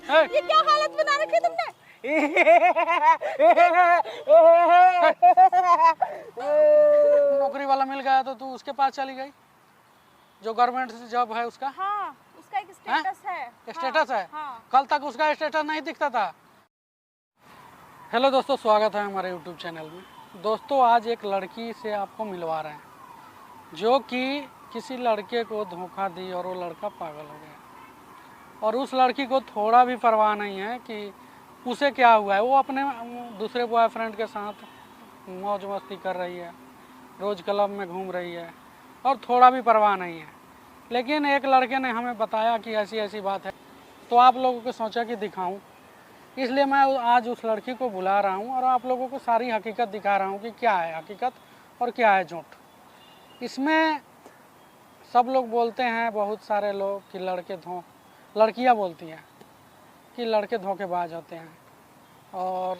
ये क्या हालत बना रखी तुमने? नौकरी वाला मिल गया तो तू उसके पास चली गई, जो गवर्नमेंट जॉब है उसका। हाँ, उसका एक स्टेटस है। स्टेटस है। हाँ। कल तक उसका स्टेटस नहीं दिखता था। हेलो दोस्तों, स्वागत है हमारे यूट्यूब चैनल में। दोस्तों, आज एक लड़की से आपको मिलवा रहे हैं जो कि किसी लड़के को धोखा दी और वो लड़का पागल हो गया, और उस लड़की को थोड़ा भी परवाह नहीं है कि उसे क्या हुआ है। वो अपने दूसरे बॉयफ्रेंड के साथ मौज मस्ती कर रही है, रोज़ क्लब में घूम रही है और थोड़ा भी परवाह नहीं है। लेकिन एक लड़के ने हमें बताया कि ऐसी ऐसी बात है, तो आप लोगों को सोचा कि दिखाऊं, इसलिए मैं आज उस लड़की को बुला रहा हूं और आप लोगों को सारी हकीकत दिखा रहा हूं कि क्या है हकीकत और क्या है झूठ। इसमें सब लोग बोलते हैं, बहुत सारे लोग, कि लड़कियां बोलती हैं कि लड़के धोखेबाज होते हैं और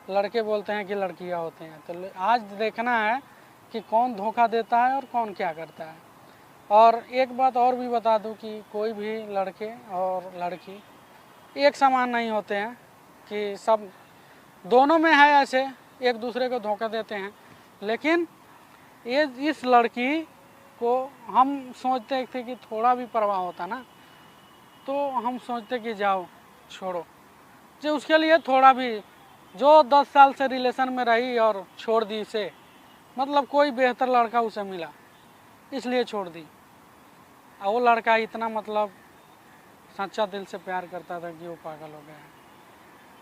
लड़के बोलते हैं कि लड़कियां होते हैं। तो आज देखना है कि कौन धोखा देता है और कौन क्या करता है। और एक बात और भी बता दूं कि कोई भी लड़के और लड़की एक समान नहीं होते हैं, कि सब दोनों में है ऐसे एक दूसरे को धोखा देते हैं। लेकिन ये इस लड़की को हम सोचते थे कि थोड़ा भी परवाह होता ना, तो हम सोचते कि जाओ छोड़ो, जो उसके लिए थोड़ा भी, जो 10 साल से रिलेशन में रही और छोड़ दी इसे, मतलब कोई बेहतर लड़का उसे मिला इसलिए छोड़ दी। और वो लड़का इतना मतलब सच्चा दिल से प्यार करता था कि वो पागल हो गया है।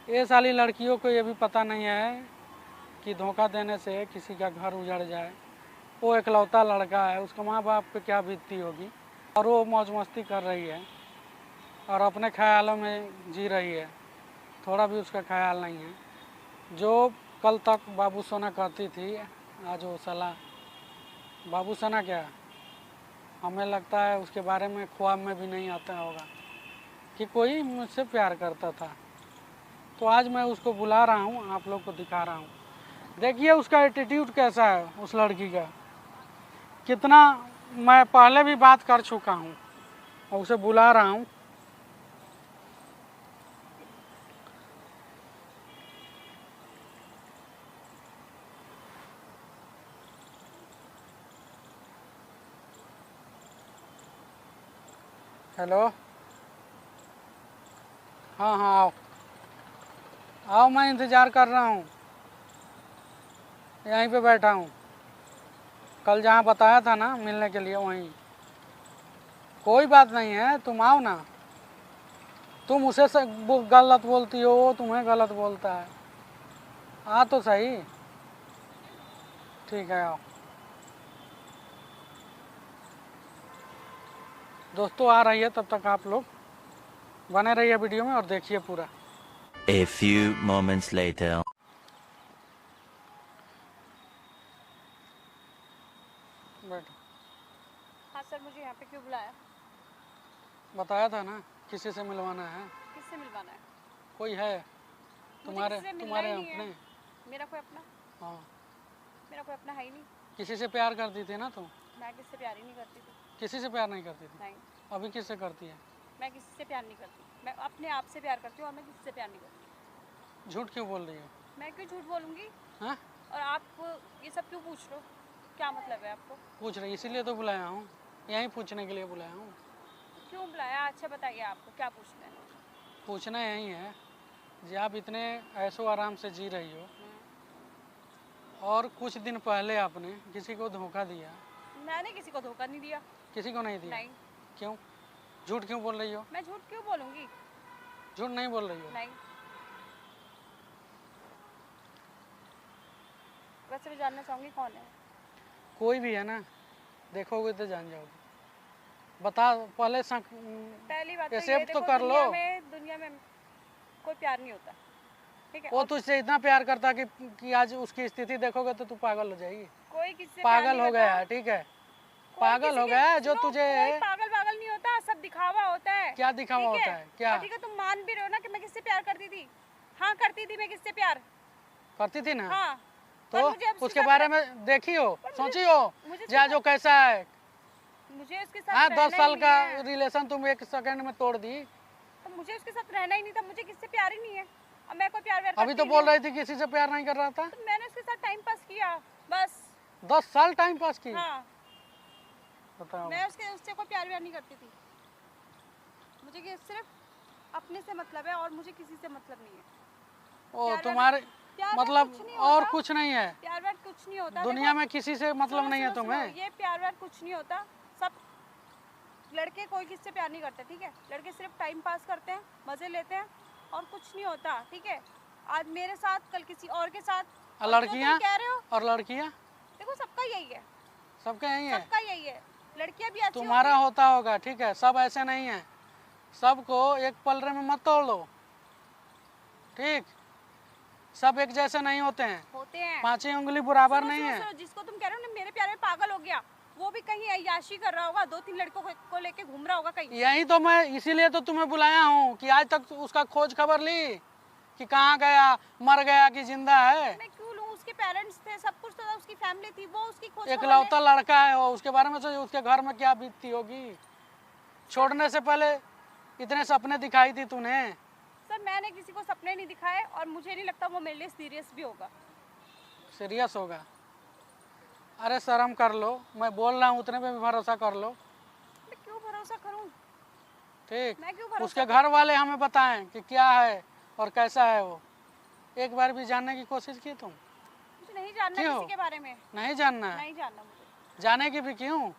ये सारी लड़कियों को ये भी पता नहीं है कि धोखा देने से किसी का घर उजड़ जाए। वो इकलौता लड़का है, उसके माँ बाप पे क्या बीतती होगी, और वो मौज मस्ती कर रही है और अपने ख्यालों में जी रही है, थोड़ा भी उसका ख्याल नहीं है। जो कल तक बाबू सोना कहती थी, आज वो साला बाबू सोना क्या, हमें लगता है उसके बारे में ख्वाब में भी नहीं आता होगा कि कोई मुझसे प्यार करता था। तो आज मैं उसको बुला रहा हूँ, आप लोग को दिखा रहा हूँ। देखिए उसका एटीट्यूड कैसा है उस लड़की का, कितना मैं पहले भी बात कर चुका हूँ और उसे बुला रहा हूँ। हेलो, हाँ हाँ आओ आओ, मैं इंतज़ार कर रहा हूँ, यहीं पे बैठा हूँ। कल जहाँ बताया था ना मिलने के लिए, वहीं। कोई बात नहीं है, तुम आओ ना। तुम उसे गलत बोलती हो, वो तुम्हें गलत बोलता है। आ तो सही, ठीक है आओ। दोस्तों आ रही है, तब तक आप लोग बने रहिए वीडियो में और देखिए पूरा। A few moments later. बैठो। हाँ सर, मुझे यहाँ पे क्यों बुलाया? बताया था ना किसी से मिलवाना है। किससे मिलवाना है? कोई है तुम्हारे मुझे किससे मिलना तुम्हारे ही नहीं अपने? है। मेरा कोई अपना? हाँ, मेरा कोई अपना है ही नहीं। किसी से प्यार करती थी ना तुम? मैं किससे प्यार ही नहीं करती थी। किसी से प्यार नहीं करती थी? नहीं, अभी किससे करती है? मैं किसी से प्यार नहीं करती। मैं अपने आप से प्यार करती हूँ और मैं किसी से प्यार नहीं करती। झूठ क्यों बोल रही हो? मैं क्यों झूठ बोलूँगी? हाँ, और आप ये सब क्यों पूछ रहे हो? क्या मतलब है आपको? पूछ रही, इसीलिए तो बुलाया हूँ, यहीं पूछने के लिए बुलाया हूँ। क्यों बुलाया? अच्छा बताइए, आपको क्या पूछना है? पूछना यही है जी, आप इतने ऐशो आराम से जी रही हो और कुछ दिन पहले आपने किसी को धोखा दिया। मैंने किसी को धोखा नहीं दिया। किसी को नहीं दिया? नहीं। क्यों? झूठ क्यों बोल रही हो? मैं झूठ क्यों बोलूँगी? झूठ नहीं बोल रही हो? नहीं। वैसे भी जानना चाहूँगी कौन है? कोई भी है ना, देखोगे तो जान जाओगे। बता पहले पहली बात तो ये एक्सेप्ट तो देखो, कर लो। दुनिया में कोई प्यार नहीं होता, ठीक है? वो तुझसे इतना प्यार करता कि आज उसकी स्थिति देखोगे तो तू पागल हो जाएगी। कोई किससे पागल हो गया है, ठीक है, पागल हो गया है जो तुझे। पागल नहीं होता, सब दिखावा होता है। क्या दिखावा होता है? क्या? ठीक है, तुम मान भी रहे हो ना कि मैं किससे प्यार करती थी। हाँ करती थी मैं किससे प्यार। करती थी ना? हाँ। तो उसके बारे में देखी हो, सोची हो जा जो कैसा है? मुझे उसके साथ हाँ, 10 साल का रिलेशन तुम 1 सेकंड में तोड़ दी। तो मुझे उसके साथ रहना ही नहीं था, मुझे किससे प्यार ही नहीं है। अब मैं कोई प्यार व्यार अभी तो करती बोल नहीं। रही थी किसी से प्यार नहीं कर रहा था। तो मैंने उसके साथ टाइम पास किया बस। 10 साल टाइम पास की। हाँ, बताओ। मैं उससे कोई प्यार व्यार नहीं करती थी। मुझे सिर्फ अपने से मतलब है और मुझे किसी से मतलब नहीं है। ओ प्यार तुम्हारे प्यार मतलब कुछ नहीं और होता। कुछ नहीं है प्यार व्यार कुछ नहीं होता। दुनिया देखो, में, किसी से मतलब सुनो, नहीं है सुनो, तुम्हें। सुनो, ये प्यार व्यार कुछ नहीं होता। सब लड़के कोई किससे प्यार नहीं करते, ठीक है। लड़के सिर्फ टाइम पास करते हैं, मजे लेते हैं और कुछ नहीं होता, ठीक है। आज मेरे साथ, कल किसी और के साथ। और जो लड़कियां? तुम कह रहे हो, और लड़कियां? देखो सबका यही है, सबका यही है। सबका यही है। लड़कियां भी ऐसी तुम्हारा होती हैं। होता होगा, ठीक है, सब ऐसे नहीं है। सबको एक पलरे में मत तोड़ लो, ठीक। सब एक जैसे नहीं होते हैं, होते हैं। 5 ही उंगली बराबर सुनो, नहीं सुनो, है। सुनो, जिसको तुम कह रहे हो ना मेरे प्यार में पागल हो गया, वो भी कहीं अय्याशी कर रहा होगा, 2-3 लड़कों को लेके घूम रहा होगा कहीं। यही तो मैं इसीलिए तो तुम्हें बुलाया हूँ कि आज तक उसका खोज खबर ली कि कहाँ गया, मर गया कि जिंदा है। मैं क्यों लूं? उसके पेरेंट्स थे, सब कुछ था, उसकी फैमिली थी, वो उसकी खोज खबर एकलौता लड़का है वो, उसके बारे में सोचो उसके घर में क्या बीतती होगी। छोड़ने से पहले इतने सपने दिखाई थी तूने। सर मैंने किसी को सपने नहीं दिखाए और मुझे नहीं लगता वो मेरे लिए सीरियस भी होगा। सीरियस होगा? अरे शर्म कर लो, मैं बोल रहा हूँ उतने पे भी भरोसा कर लो, मैं क्यों भरोसा करूं? ठीक। मैं क्यों भरोसा उसके घर वाले हमें बताएं कि क्या है और कैसा है वो। एक बार भी जानने की कोशिश की तुम? मुझे नहीं जानना क्यों? किसी के बारे में। नहीं जानना है? नहीं जानना मुझे। जाने की भी क्यों?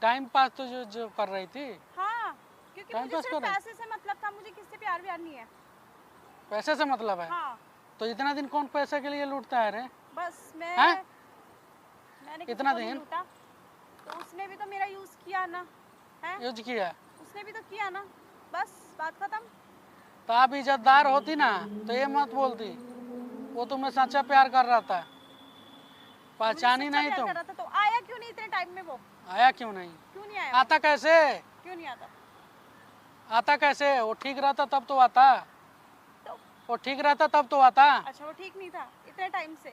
टाइम पास तो जो कर रही थी। हाँ, क्योंकि टाइम मुझे पास सिर्फ कर रहे? पैसे से मतलब था, मुझे किससे प्यार व्यार नहीं है। पैसे से मतलब है? हाँ, तो इतना दिन कौन पैसे के लिए लूटता है रे? बस हैं? मैंने किसी इतना को नहीं दिन? लूटा, तो उसने भी तो मेरा यूज किया ना, है? यूज किया? उसने भी तो किया ना, बस बात खत्म। तो आप इज्जतदार होती ना तो ये मत बोलती। वो तुम्हें सच्चा प्यार कर रहा था, पहचानी मुझे सच्चा नहीं प्यार तुम। कर रहा था, तो आया क्यों नहीं इतने टाइम में वो? आया क्यों नहीं? क्यों नहीं आया? आता कैसे? क्यों नहीं आता? आता कैसे? वो ठीक रहता तब तो आता। तो वो ठीक रहता तब तो आता। अच्छा, वो ठीक नहीं था इतने टाइम से,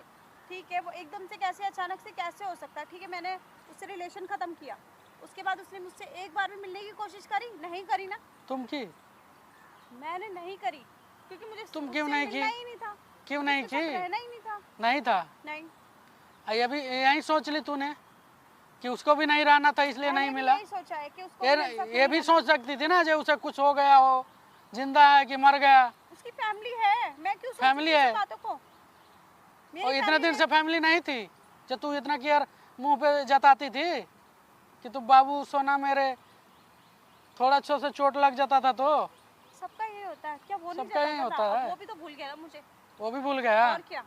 ठीक है। वो एकदम से कैसे, अचानक से कैसे हो सकता है? ठीक है, मैंने उससे रिलेशन खत्म किया, उसके बाद उसने मुझसे एक बार भी मिलने की कोशिश करी? नहीं करी ना। तुम की? मैंने नहीं करी, क्योंकि मुझे तुम उससे क्यों नहीं की? मिलना ही नहीं था। क्यों नहीं उसके साथ की? रहना ही नहीं था। नहीं था? नहीं, ये भी यही सोच ली तूने कि उसको भी नहीं रहना था इसलिए मैंने नहीं भी मिला? यही सोचा है कि उसको मेरे साथ ये नहीं भी रहना। सोच सकती थी ना जो उसे कुछ हो गया हो, जिंदा है कि मर गया। उसकी फैमिली है, मैं क्यों सोचूं फैमिली इन सब है? बातों को? मेरी और इतने फैमिली दिन है। से फैमिली नहीं थी जो तू इतना केयर मुंह पे जताती थी कि तू बाबू सोना मेरे, थोड़ा अच्छे से चोट लग जाता था तो? सबका यही होता है क्या? वो नहीं सबका यही जताता होता था, है। अब वो भी तो भूल गया ना मुझे। वो भी भूल गया? और क्या,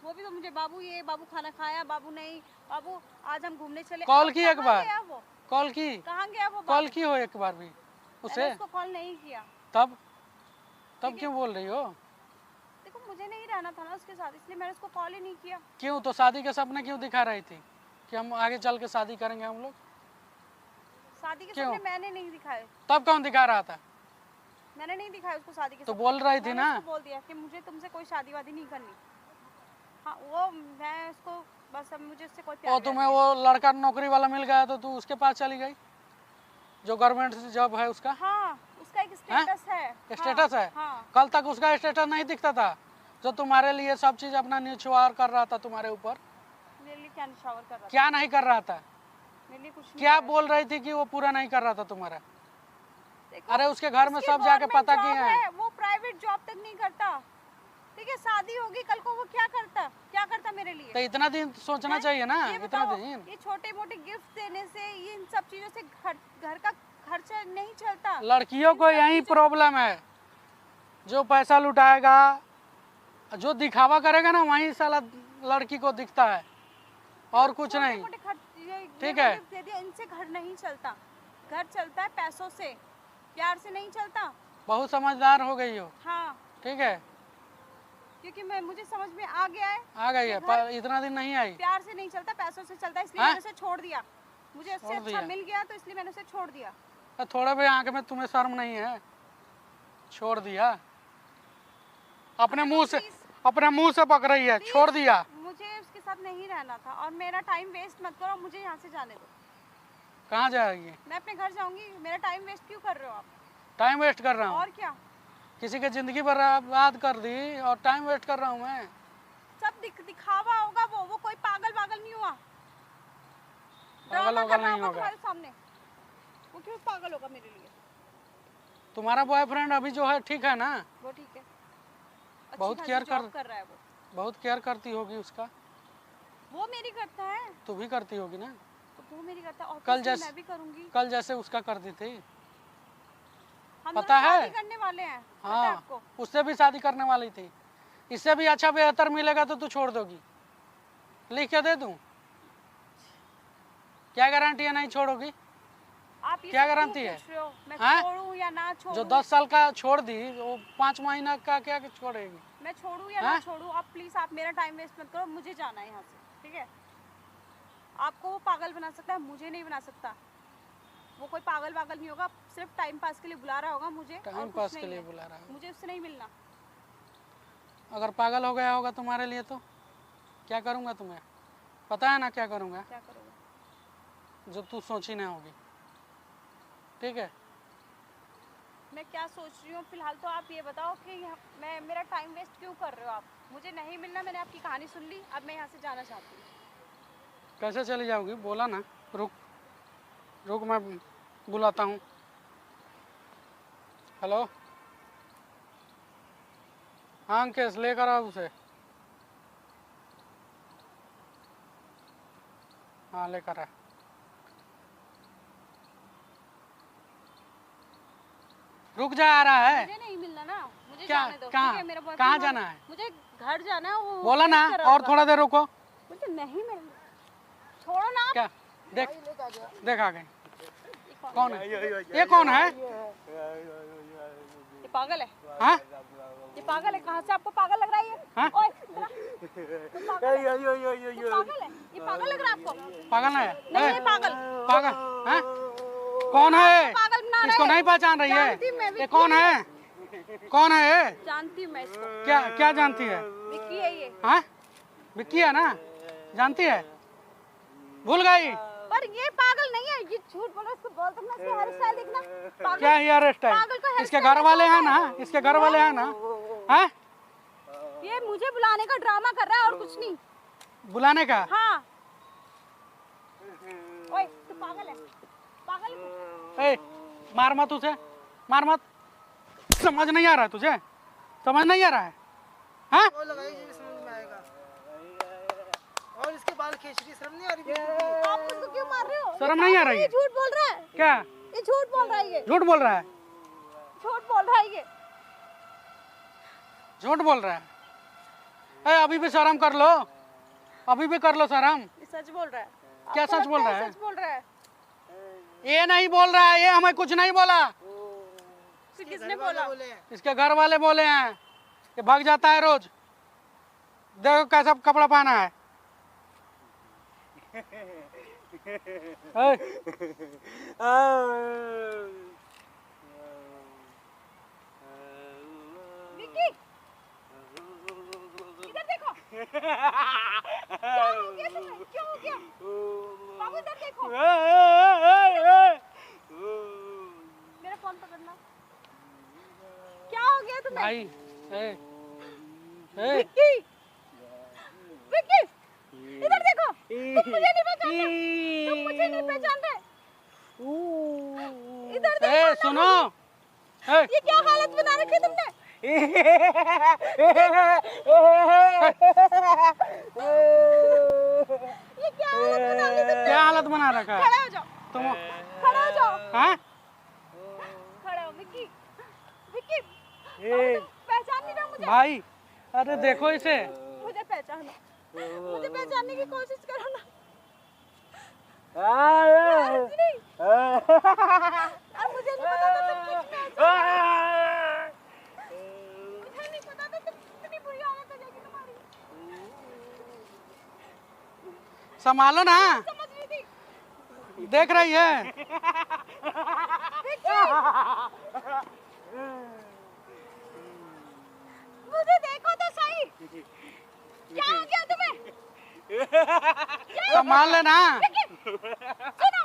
वो भी तो मुझे बाबू ये, बाबू खाना खाया, बाबू नहीं, बाबू आज हम घूमने चले। कॉल अब की एक कहाँ बार? गया वो? कॉल की? कहाँ गया वो? कॉल बाबू? की हो एक बार भी उसे? मैंने उसको कॉल नहीं किया। तब ठीक है। क्यों बोल रही हो? देखो मुझे नहीं रहना था ना उसके साथ, इसलिए मैंने उसको कॉल ही नहीं किया। क्यों? तो शादी के सपने क्यों दिखा रही थी कि हम आगे चल के शादी करेंगे हम लोग? शादी के क्यों? सपने मैंने नहीं दिखाए। तब कौन दिखा रहा था? मैंने नहीं दिखाया उसको शादी के तो सपने। बोल रही थी मैंने ना? उसको बोल दिया कि मुझे तुमसे कोई शादी वादी नहीं करनी। हाँ, वो मैं उसको बस, अब मुझे उससे कोई प्यार और तुम्हें वो लड़का नौकरी वाला मिल गया तो तू उसके पास चली गई जो गवर्नमेंट जॉब है उसका? हाँ, उसका एक स्टेटस है। स्टेटस है? हाँ, कल तक उसका स्टेटस नहीं दिखता था जो तुम्हारे लिए सब चीज अपना निछावर कर रहा था तुम्हारे ऊपर? मेरे लिए क्या निछावर कर रहा क्या नहीं कर रहा था? था? मेरे लिए कुछ नहीं क्या कर रहा बोल रही थी कि वो पूरा नहीं कर रहा था तुम्हारा? था। देखो, अरे उसके घर में उसकी सब जाके government पता job किए हैं। है, वो प्राइवेट जॉब तक नहीं करता, ठीक है। शादी होगी कल को, वो क्या करता, क्या करता मेरे लिए? तो इतना दिन सोचना हैं? चाहिए ना, ये इतना बताओ, दिन। ये छोटे मोटे गिफ्ट देने से, ये इन सब चीजों से घर का खर्चा नहीं चलता। लड़कियों को यही प्रॉब्लम है, जो पैसा लुटाएगा, जो दिखावा करेगा ना वही साला लड़की को दिखता है और कुछ छोटे नहीं। मोटे ठीक है। दे दिया, इनसे घर नहीं चलता। घर चलता है पैसों से, प्यार से नहीं चलता। बहुत समझदार हो गई हो, हाँ, ठीक है, क्योंकि मुझे समझ में आ गया है, आ गई है, पर इतना दिन नहीं आई। प्यार से नहीं चलता, पैसों से चलता है, इसलिए हाँ? मैंने उसे छोड़ दिया। मुझे उससे छोड़ अच्छा दिया? मिल गया तो इसलिए मैंने उसे छोड़ दिया। तो थोड़ा भी आंख में तुम्हें शर्म नहीं है? छोड़ दिया? अपने मुंह से पक रही है, छोड़ दिया? मुझे उसके साथ नहीं रहना था और मेरा टाइम वेस्ट मत करो, मुझे यहाँ से जाने दो। कहाँ जाएगी? मैं अपने घर जाऊंगी। मेरा टाइम वेस्ट क्यों कर रहे हो आप? टाइम वेस्ट कर रहा हूँ? और क्या? किसी की जिंदगी बर्बाद कर दी और टाइम वेस्ट कर रहा हूँ मैं? सब दिखावा होगा। वो कोई पागल नहीं हुआ। पागल ड्रामा होगा कर रहा नहीं होगा होगा? तुम्हारे सामने। वो क्यों पागल होगा मेरे लिए? तुम्हारा बॉयफ्रेंड अभी जो है ठीक है ना? वो ठीक है। अच्छी बहुत खासी केयर जॉब कर रहा है वो। बहुत केयर करती होगी उसका। वो मेरी करता है। तू भी करती होगी ना? तो वो मेरी करता है। कल ऑब्वियसली जैसे मैं भी करूंगी। कल जैसे उसका करती थी। हम पता दोनों है? शादी करने वाले हैं। पता है हाँ, आपको? उससे भी शादी करने वाली थी। इससे भी अच्छा बेहतर मिलेगा तो तू छोड़ दोगी? लिख के दे दूं? क्या गारंटी है नहीं छोड़ोगी? आप ये क्या सब क्यों गारंटी है? पूछ रहे हो? मैं हाँ? छोड़ूं या ना छोड़ूं? जो 10 साल का छोड़ दी वो 5 महीना का क्या छोड़ेगी? मैं छोड़ूं या हाँ? ना छोड़ूं? आप प्लीज, आप मेरा टाइम वेस्ट मत करो। मुझे जाना है यहाँ से, ठीक है? आपको वो पागल बना सकता है, मुझे नहीं बना सकता। वो कोई पागल नहीं होगा। सिर्फ टाइम पास के लिए बुला रहा होगा मुझे। टाइम पास के लिए बुला रहा है? मुझे उससे नहीं मिलना। अगर पागल हो गया होगा तुम्हारे लिए तो क्या करूँगा तुम्हें? पता है ना क्या करूँगा? क्या करोगे? जो तू सोची ना होगी। ठीक है? मैं क्या सोच रही हूँ फिलहाल तो आप ये बताओ कि मेरा टाइम वेस्ट क्यों कर रहे हो आप? मुझे नहीं मिलना। मैंने आपकी कहानी सुन ली। अब मैं यहाँ से जाना चाहती हूँ। कैसे चली जाओगी? बोला ना। रुक रुक, मैं बुलाता हूँ। हेलो, हाँ अंकेश, लेकर आओ उसे। हाँ लेकर आ। रुक जा, आ रहा है। मुझे नहीं मिलना ना। मुझे क्या? जाने दो। कहाँ? ठीक है? मेरा boyfriend कहाँ जाना है? मुझे घर जाना है। वो बोला ना, wait कर रहा और होगा। थोड़ा देर रुको। मुझे नहीं मिलना। छोड़ो ना आप। क्या? देख देख आ गए। ये कौन है? ये कौन है? ये पागल है। हाँ? ये पागल है। कहाँ से आपको पागल लग रहा है ये? हाँ? ओए, ये पागल है। ये पागल है। ये पागल लग रहा है आपको? पागल है? नहीं, ये पागल। पागल? हाँ? कौन है? पागल बना रहे इसको हैं। नहीं पहचान रही है? जानती मैं, ये विक्की कौन है? कौन है ये? जानती हूँ मैं इसको। क्या क्या जानती है? विक्की है ये। हाँ? विक्की है ना? जानती है? भूल गई? पर ये पागल नहीं है। ये झूठ बोल रहा है। इसको बोल दो ना। इसका हेयर स्टाइल देखना। पागल। क्या हेयर स्टाइल? पागल का इसके hairstyle घर वाले हैं ना? इसके घर वाले हैं ना? हाँ? ये मुझे बुलाने का ड्रामा कर रहा है और कुछ नहीं। बुलाने का? हाँ। ओए, तू पागल है। पागल है। ए, मार मत उसे, मार मत। समझ नहीं आ रहा है तुझे? समझ नहीं आ रहा है? हाँ? वो लगाई जो भी समझ में आएगा। और इसके बाल खींच रही, शर्म नहीं आ रही बिल्कुल भी? आप मुझको क्यों मार रहे हो? शर्म नहीं आ रही ये है? झूठ बोल रहा है। क्या ये झूठ बोल रहा है। ये झूठ बोल रहा है? झूठ बोल रहा है। ये झूठ बोल रहा है? ए, अभी भी शर्म कर लो, अभी भी कर लो शर्म। ये सच बोल रहा है। क्या आपको सच बोल लगता रहा है? सच बोल रहा है। ये नहीं बोल रहा है, ये हमें कुछ नहीं बोला। फिर किसने बोला? बोले हैं। इसके घर वाले बोले हैं। ये भाग जाता है रोज। देखो कैसा कपड़ा पहना है। ए, विक्की, इधर देखो। क्या हो गया तुम्हें? क्यों हो गया? बाबू इधर देखो। मेरा फोन पकड़ना। क्या हो गया तुम्हें? भाई, ए, ए, विक्की, विक्की, इधर देखो। तुम मुझे नहीं पहचान रहे। तुम मुझे नहीं पहचान रहे। इधर देखो ए, ना। सुनो। ए, ये क्या हालत बना रखी तुमने? ये क्या हालत बना ली तुमने? क्या हालत बना रखा है? खड़े हो जाओ। तुम खड़े हो जाओ। हाँ? खड़े हो विक्की। विक्की, तुम पहचान नहीं रहे मुझे? भाई, अरे देखो इसे। मुझे पहचानो। मुझे पहचानने की कोशिश करो ना। नहीं। अब मुझे नहीं पता था तुम कुछ पहचानो। मुझे नहीं पता था तुम कितनी बुरी हालत हो जाएगी तुम्हारी। संभालो ना, समझ रही थी। देख रही है। विक्की, मुझे देखो तो सही। क्या हो गया तुम्हें? संभाल लेना। विक्की, सुनो।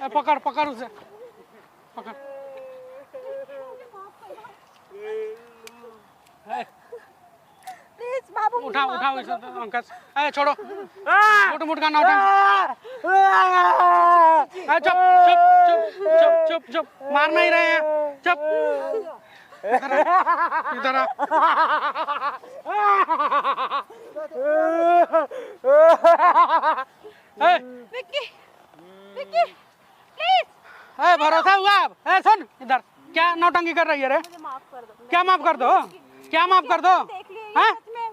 पकड़ पकड़ उसे, पकड़। प्लीज बाबू मुझे उठाओ माफ उठाओ कर इसे दो। अंकज, अरे छोड़ो, मुट मुट का नौटंकी। चुप चुप चुप चुप चुप चुप, मार नहीं रहे हैं, चुप। इधर आ। ए, विक्की विक्की प्लीज भरोसा हुआ अब? सुन इधर, क्या नौटंकी कर रही है रे? मुझे माफ कर दो। क्या माफ कर दो? क्या माफ कर दो? देख लिए ये हैं? सच में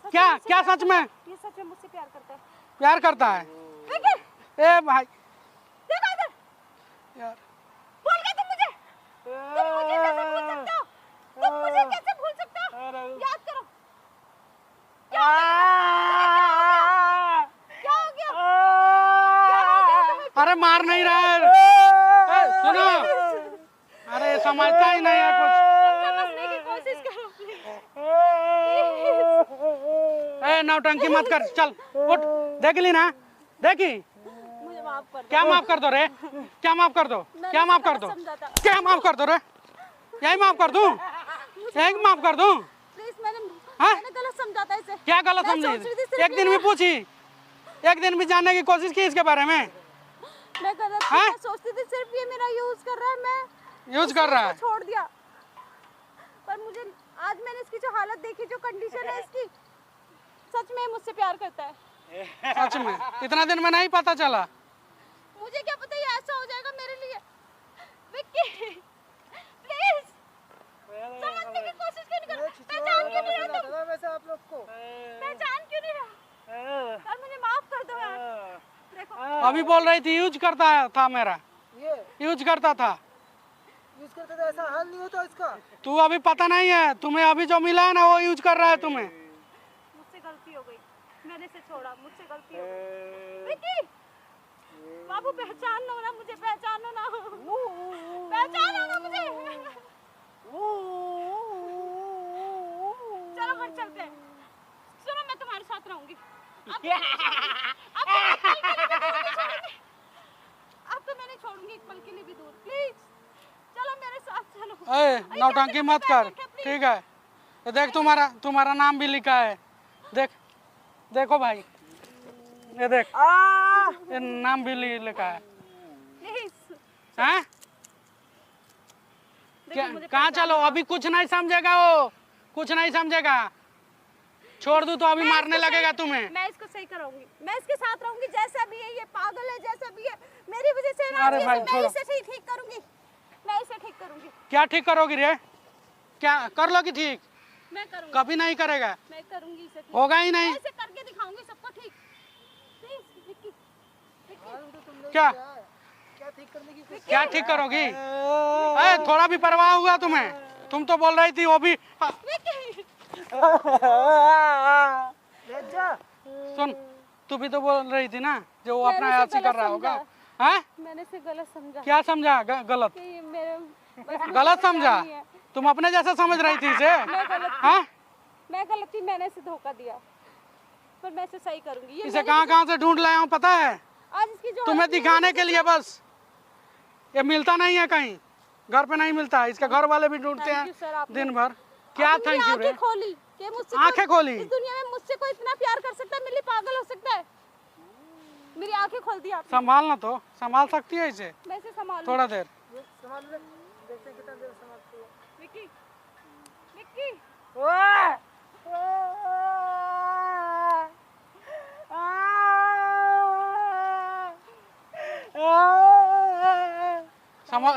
सच क्या में मुझसे क्या प्यार सच में ये सच में मुझसे प्यार करता है। प्यार करता है? विक्की ए भाई देखो इधर, यार, भूल गए तुम मुझे कैसे भूल सकते हो? तुम मुझे कैसे भूल सकते हो? याद करो क्या हो गया? क्या हो गया तुम्हें? अरे मार नहीं रहा है। सुनो, अरे समझता ही नहीं है कुछ। समझने की कोशिश करो प्लीज। ए नौटंकी मत कर, चल उठ। देख ली ना, देखी? मुझे माफ कर दो। क्या माफ कर दो रे? क्या माफ कर दो? क्या माफ कर दो? क्या माफ कर दो रे? यही माफ कर दूं? यही माफ कर दूं? प्लीज मैंने हाँ? मैंने गलत समझा था इसे। क्या गलत मैं सोच रही थी समझी? सिर्फ एक दिन भी पूछी, एक दिन भी जानने की कोशिश की इसके बारे में? मैं गलत थी, हाँ? मैं सोचती थी सिर्फ ये मेरा यूज कर रहा है, मैं यूज कर रहा है? छोड़ दिया। पर मुझे आज मैंने इसकी जो हालत देखी, जो कंडीशन है इसकी, सच में मुझसे प्यार करता है। सच में? इतना दिन में नहीं पता चला? मुझे क्या पता ये ऐसा हो जाएगा मेरे लिए। विक्की प्लीज समझने की कोशिश क्यों नहीं कर? पहचान क्यों नहीं रहा तुम? वैसे आप लोग को पहचान क्यों नहीं रहा? सर मुझे माफ कर दो यार। देखो अभी बोल रही थी यूज करता था मेरा, ये यूज करता था। यूज करते तो ऐसा हाल नहीं होता इसका। तू अभी पता नहीं है, तुम्हें अभी जो मिला है ना वो यूज कर रहा है तुम्हें। मुझसे गलती हो गई, मैंने इसे छोड़ा, मुझसे गलती हो गई। विक्की बाबू पहचानो ना मुझे, पहचानो ना, पहचानो ना मुझे। चलो घर चलते हैं। सुनो मैं तुम्हारे साथ रहूंगी। अब तो मैं नहीं छोड़ूंगी एक पल के लिए भी दूर। प्लीज चलो मेरे साथ चलो। ए नौटंकी मत कर, ठीक है? ये देख तुम्हारा तुम्हारा नाम भी लिखा है, देख, देखो भाई, ये देख, ये नाम भी लिखा है। प्लीज हैं? क्या मुझे कहाँ चलो? अभी कुछ नहीं समझेगा वो, कुछ नहीं समझेगा। छोड़ दूं तो अभी मारने लगेगा तुम्हें। मैं इसको सही कराऊंगी, मैं इसके साथ रहूंगी। जैसा भी है ये पागल है, जैसा भी है मेरी वजह से ना, अरे ये भाई, मैं छोड़ो। इसे ठीक करूंगी, मैं इसे ठीक करूंगी, क्या ठीक करोगी रे? क्या कर लोगी ठीक? मैं करूंगी, कभी नहीं करेगा, मैं करूंगी इसे ठीक। होगा ही नहीं। मैं इसे करके दिखाऊंगी सबको ठीक। प्लीज विक्की क्या क्या ठीक करने की कोशिश? क्या ठीक करोगी? थोड़ा भी परवाह हुआ तुम्हें? तुम तो बोल रही थी वो भी। विक्की बैठ जा। सुन, तू भी तो बोल रही थी ना जो वो अपना मैंने हाथ इसे से कर गलत रहा होगा। समझा। हैं? मैंने इसे गलत समझा क्या समझा? गलत? कि ये मेरे बस गलत समझा? नहीं है। तुम अपने जैसा समझ रही थी इसे? मैं गलत थी, हाँ? मैं गलत थी, मैंने इसे धोखा दिया, पर मैं इसे सही करूंगी। ये इसे मेरी- कहाँ कहाँ से ढूंढ लाया हूँ पता है? आज इसकी जो तुम्हें हालत है, दिखाने के लिए बस। ये मिलता नहीं है कहीं, घर पे नहीं मिलता। इसके घर वाले भी ढूंढते Thank you, sir, हैं आपने- दिन भर। क्या आपने मेरी थैंक यू रे? आंखें खोली कि मुझसे आंखें खोली? इस दुनिया में मुझसे कोई इतना प्यार कर सकता है, मेरे लिए पागल हो सकता है। मेरी आंखें खोल दी आपने। संभालना तो संभाल सकती है इसे मैं इसे संभालूं। थोड़ा देर। ये संभाल ले, देखते हैं कितना देर संभालती है। विक्की विक्की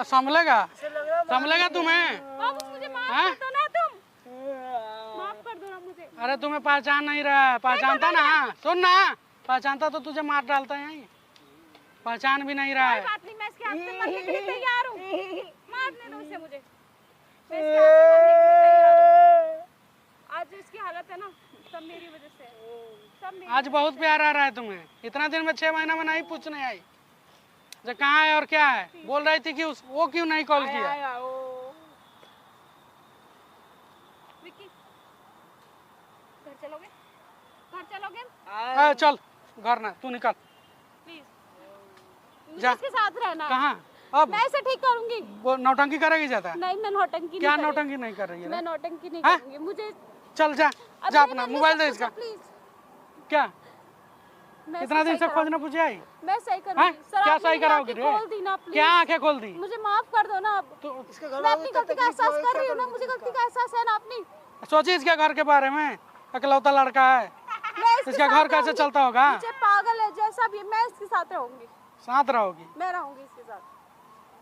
संभलेगा? इसे लग रहा है संभलेगा तुम्हें? बाबू मुझे माफ हाँ? कर दो ना, तुम माफ कर दो ना मुझे। अरे तुम्हें पहचान नहीं रहा है। पहचानता ना, सुन ना, पहचानता तो तुझे मार डालता है। पहचान भी नहीं रहा कोई है। बात नहीं, मैं इसके हाथ से मरने के लिए तैयार हूँ। मारने दो इसे मुझे, मैं इसके हाथ से मरने के लिए तैयार हूँ। आज जो इसकी हालत है ना, सब मेरी वजह से है, सब मेरी आज बहुत प्यार आ रहा है तुम्हें। इतना दिन में 6 महीना में नहीं पूछने आई जो कहाँ है और क्या है। बोल रही थी कि वो क्यों नहीं कॉल किया? विक्की घर चलोगे? घर चलोगे चल घर ना, तू निकल। प्लीज? मुझे जा। इसके साथ रहना है। कहाँ अब मैं इसे ठीक करूंगी। वो नौटंकी करेगी ज्यादा? नहीं मैं नौटंकी क्या नहीं नौटंकी नहीं कर रही करूंगी। है? मैं नौटंकी नहीं हाँ? करूंगी। मुझे चल जा अब जा मेरे अपना लिए मोबाइल दे सब इसका। कुछ है, प्लीज। क्या मैं कितना इसको दिन सही से खोजना पूछे आई? मैं सही हाँ? करूंगी। सर क्या आप सही मेरी कराओगी आंखें रे? खोल दी ना प्लीज। क्या आंखें खोल दी? मुझे माफ कर दो ना अब। तो इसके घर मैं वालों अपनी को गलती का तकलीफ एहसास हुआ है, कर रही क्या हूँ ना। करोगे मुझे इसका? गलती का एहसास है ना अपनी। सोची इसके घर के बारे में, इकलौता लड़का है, मैं इसके इसका साथ घर कैसे रहूंगी। चलता होगा? मुझे पागल है जैसा भी, मैं इसके साथ रहूंगी। साथ रहोगी? मैं रहूंगी इसके साथ।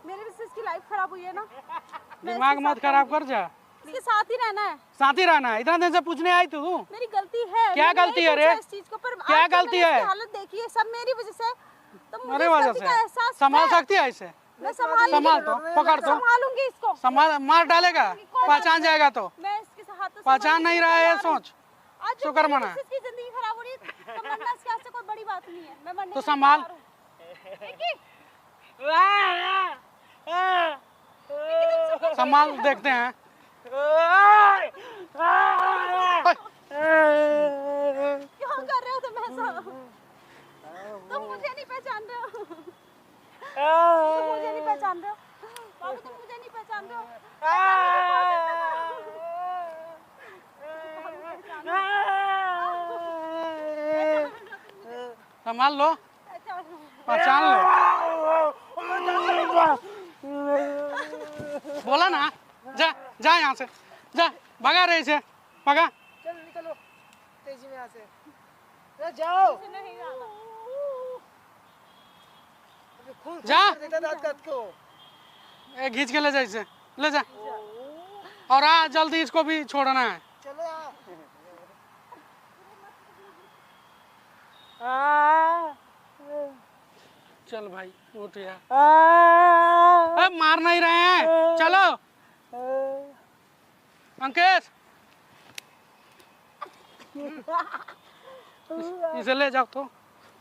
मेरी वजह से इसकी लाइफ खराब हुई है ना। मैं दिमाग इसके मत साथ खराब रहूंगी। कर जा। इसके साथ ही रहना है। साथ ही रहना है? इतना दिन से पूछने आई तू? मेरी गलती है। क्या मैंने गलती नहीं है रे? पूछा इस चीज को, पर क्या आज जब गलती मैंने है? इसकी हालत देखी है सब मेरी वजह से, तो मुझे मेरे इस वजह गलती का से एहसास संभाल है। सकती है इसे? मैं संभालूंगी। संभाल तो, पकड़ तो, संभालूंगी इसको। संभाल। मार डालेगा, पहचान जाएगा तो? मैं इसके हाथों से पहचान मरने नहीं के रहा है, तैयार हूँ। सोच। आज जब शुक्र मेरी मना। वजह से इसकी जिंदगी खराब हो रही है, तो मरना इसके हाथ से कोई बड़ी बात नहीं है। मैं मरने तो के लिए संभाल। तैयार हूँ। विक्की, संभाल, देखते हैं। क्यों कर रहे हो तुम ऐसा? तुम मुझे नहीं पहचान रहे हो। तुम मुझे नहीं पहचान रहे हो बाबू। तुम मुझे नहीं पहचान रहे हो। संभाल लो, पहचान लो। बोला ना, जा जा यहाँ से, जा, भगा रहे इसे, भगा। चल निकलो तेजी में यहाँ से। अरे जाओ। नहीं जाना। अबे खून जा। कर देता दांत काट को। ए, खींच के ले जा इसे, ले जा। और आ जल्दी, इसको भी छोड़ना है। चलो यहाँ। चल भाई उठ यार। ए, मार नहीं रहे हैं, चलो। अंकेश, इसे ले जाओ तो,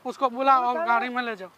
उसको बुलाओ और गाड़ी में ले जाओ।